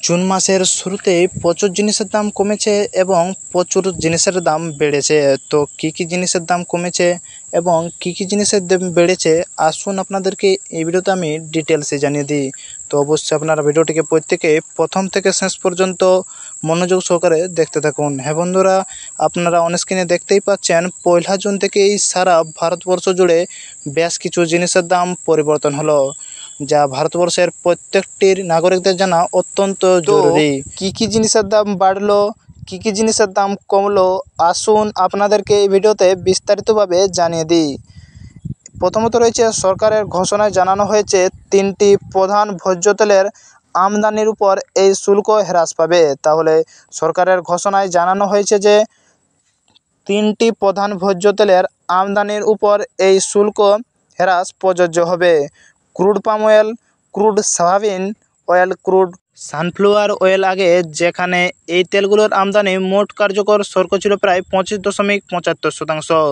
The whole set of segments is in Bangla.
জুন মাসের শুরুতেই প্রচুর জিনিসের দাম কমেছে এবং প্রচুর জিনিসের দাম বেড়েছে। তো কী কী জিনিসের দাম কমেছে এবং কী কী জিনিসের দাম বেড়েছে আসুন আপনাদেরকে এই ভিডিওতে আমি ডিটেলসে জানিয়ে দিই। তো অবশ্যই আপনারা ভিডিওটিকে প্রত্যেকে প্রথম থেকে শেষ পর্যন্ত মনোযোগ সহকারে দেখতে থাকুন। হ্যাঁ বন্ধুরা, আপনারা অন স্ক্রিনে দেখতেই পাচ্ছেন 1 জুন থেকেই সারা ভারতবর্ষ জুড়ে বেশ কিছু জিনিসের দাম পরিবর্তন হলো, যা ভারতবর্ষের প্রত্যেকটির নাগরিকদের জানা অত্যন্ত জরুরি। কী কী জিনিসের দাম বাড়লো, কী কী জিনিসের দাম কমলো, আসুন আপনাদেরকে এই ভিডিওতে বিস্তারিতভাবে জানিয়ে দিই। প্রথমত রয়েছে সরকারের ঘোষণায় জানানো হয়েছে 3টি প্রধান ভোজ্য তেলের আমদানির উপর এই শুল্ক হ্রাস পাবে। তাহলে সরকারের ঘোষণায় জানানো হয়েছে যে 3টি প্রধান ভোজ্য তেলের আমদানির উপর এই শুল্ক হ্রাস প্রযোজ্য হবে। Crude palm oil, crude soybean oil, crude sunflower oil. আগে যেখানে এই তেলগুলোর আমদানি মোট কার্যকর শুল্ক ছিল প্রায় 25.75%,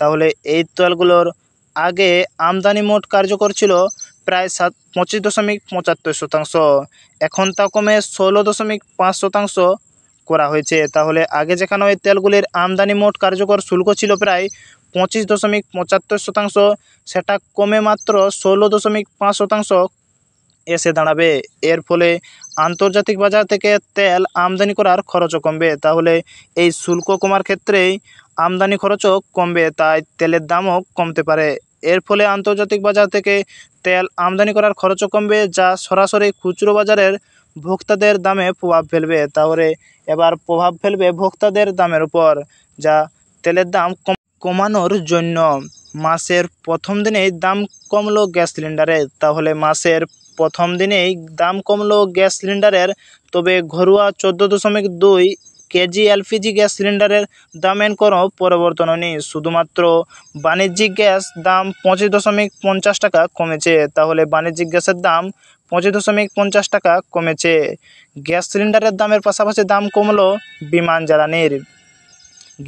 তাহলে এই তেলগুলোর আগে আমদানি মোট কার্যকর ছিল প্রায় 25.75%, এখন তা কমে 16.5% করা হয়েছে। তাহলে আগে যেখানে ওই তেলগুলির আমদানি মোট কার্যকর শুল্ক ছিল প্রায় 25.75%, সেটা কমে মাত্র 16.5% এসে দাঁড়াবে। এর ফলে আন্তর্জাতিক বাজার থেকে তেল আমদানি করার খরচও কমবে। তাহলে এই শুল্ক কমার ক্ষেত্রেই আমদানি খরচও কমবে, তাই তেলের দামও কমতে পারে। এর ফলে আন্তর্জাতিক বাজার থেকে তেল আমদানি করার খরচও কমবে, যা সরাসরি খুচরো বাজারের ভোক্তাদের দামে প্রভাব ফেলবে। তাহলে এবার প্রভাব ফেলবে ভোক্তাদের দামের উপর, যা তেলের দাম কমানোর জন্য মাসের প্রথম দিনেই দাম কমলো গ্যাস সিলিন্ডারের। তাহলে মাসের প্রথম দিনেই দাম কমলো গ্যাস সিলিন্ডারের, তবে ঘরোয়া 14.2 কেজি এলপিজি গ্যাস সিলিন্ডারের দামের কোনো পরিবর্তন হয়নি। শুধুমাত্র বাণিজ্যিক গ্যাস দাম 25.50 টাকা কমেছে। তাহলে বাণিজ্যিক গ্যাসের দাম 25.50 টাকা কমেছে। গ্যাস সিলিন্ডারের দামের পাশাপাশি দাম কমলো বিমান জ্বালানির।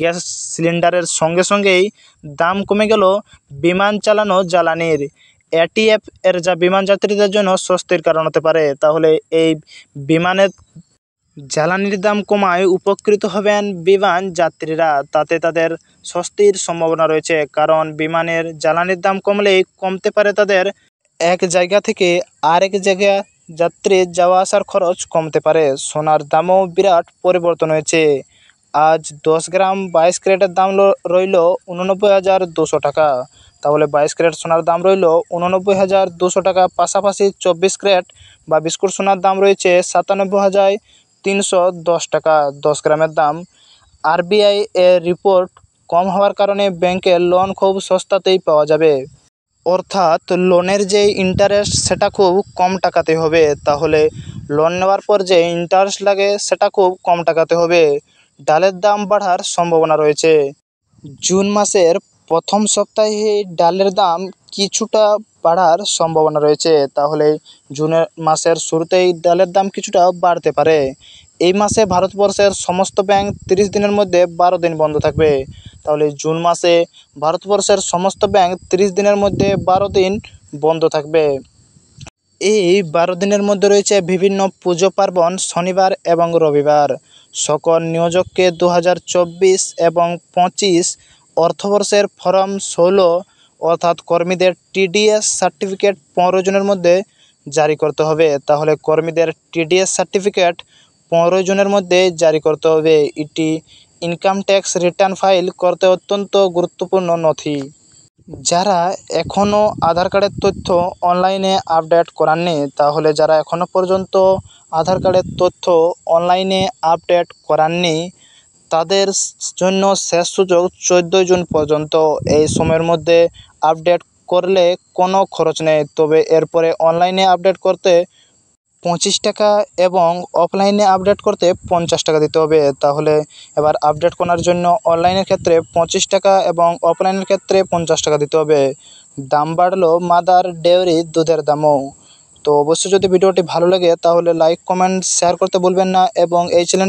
গ্যাস সিলিন্ডারের সঙ্গে সঙ্গেই দাম কমে গেল বিমান চালানো জ্বালানির। এটিএফ এর, যা বিমান যাত্রীদের জন্য স্বস্তির কারণ হতে পারে। তাহলে এই বিমানের জ্বালানির দাম কমায় উপকৃত হবেন বিমান যাত্রীরা, তাতে তাদের স্বস্তির সম্ভাবনা রয়েছে। কারণ বিমানের জ্বালানির দাম কমলেই কমতে পারে তাদের এক জায়গা থেকে আরেক জায়গা যাত্রী যাওয়া আসার খরচ কমতে পারে। সোনার দামও বিরাট পরিবর্তন হয়েছে। আজ 10 গ্রাম 22 ক্যারেটের দাম রইল 89,200 টাকা। তাহলে 22 ক্যারেট সোনার দাম রইল 89,200 টাকা। পাশাপাশি 24 ক্যারেট বা বিস্কুট সোনার দাম রয়েছে 97,310 টাকা 10 গ্রামের দাম। আরবিআই এর রিপোর্ট কম হওয়ার কারণে ব্যাংকে লোন খুব সস্তাতেই পাওয়া যাবে, অর্থাৎ লোনের যে ইন্টারেস্ট সেটা খুব কম টাকাতে হবে। তাহলে লোন নেওয়ার পর যে ইন্টারেস্ট লাগে সেটা খুব কম টাকাতে হবে। ডালের দাম বাড়ার সম্ভাবনা রয়েছে। জুন মাসের প্রথম সপ্তাহে ডালের দাম কিছুটা বাড়ার সম্ভাবনা রয়েছে। তাহলে জুন মাসের শুরুতেই ডালের দাম কিছুটা বাড়তে পারে। এই মাসে ভারতবর্ষের সমস্ত ব্যাংক 30 দিনের মধ্যে 12 দিন বন্ধ থাকবে। তাহলে জুন মাসে ভারতবর্ষের সমস্ত ব্যাংক 30 দিনের মধ্যে 12 দিন বন্ধ থাকবে। এই 12 দিনের মধ্যে রয়েছে বিভিন্ন পুজো পার্বণ, শনিবার এবং রবিবার। সকল নিয়োজককে 2024 এবং 25 অর্থবর্ষের ফর্ম 16 অর্থাৎ কর্মীদের টিডিএস সার্টিফিকেট 15 জনের মধ্যে জারি করতে হবে। তাহলে কর্মীদের টিডিএস সার্টিফিকেট 15 জনের মধ্যে জারি করতে হবে। এটি ইনকাম ট্যাক্স রিটার্ন ফাইল করতে অত্যন্ত গুরুত্বপূর্ণ নথি। যারা এখনও আধার কার্ডের তথ্য অনলাইনে আপডেট করাননি, তাহলে যারা এখনও পর্যন্ত আধার কার্ডের তথ্য অনলাইনে আপডেট করাননি তাদের জন্য শেষ সুযোগ 14 জুন পর্যন্ত। এই সময়ের মধ্যে আপডেট করলে কোনো খরচ নেই, তবে এরপরে অনলাইনে আপডেট করতে 25 টাকা এবং অফলাইনে আপডেট করতে 50 টাকা দিতে হবে। তাহলে এবার আপডেট করার জন্য অনলাইনের ক্ষেত্রে 25 টাকা এবং অফলাইনের ক্ষেত্রে 50 টাকা দিতে হবে। দাম বাড়লো মাদার ডেয়ারি দুধের দামও। তো অবশ্যই যদি ভিডিওটি ভালো লাগে তাহলে লাইক, কমেন্ট, শেয়ার করতে ভুলবেন না এবং এই চ্যানেলটি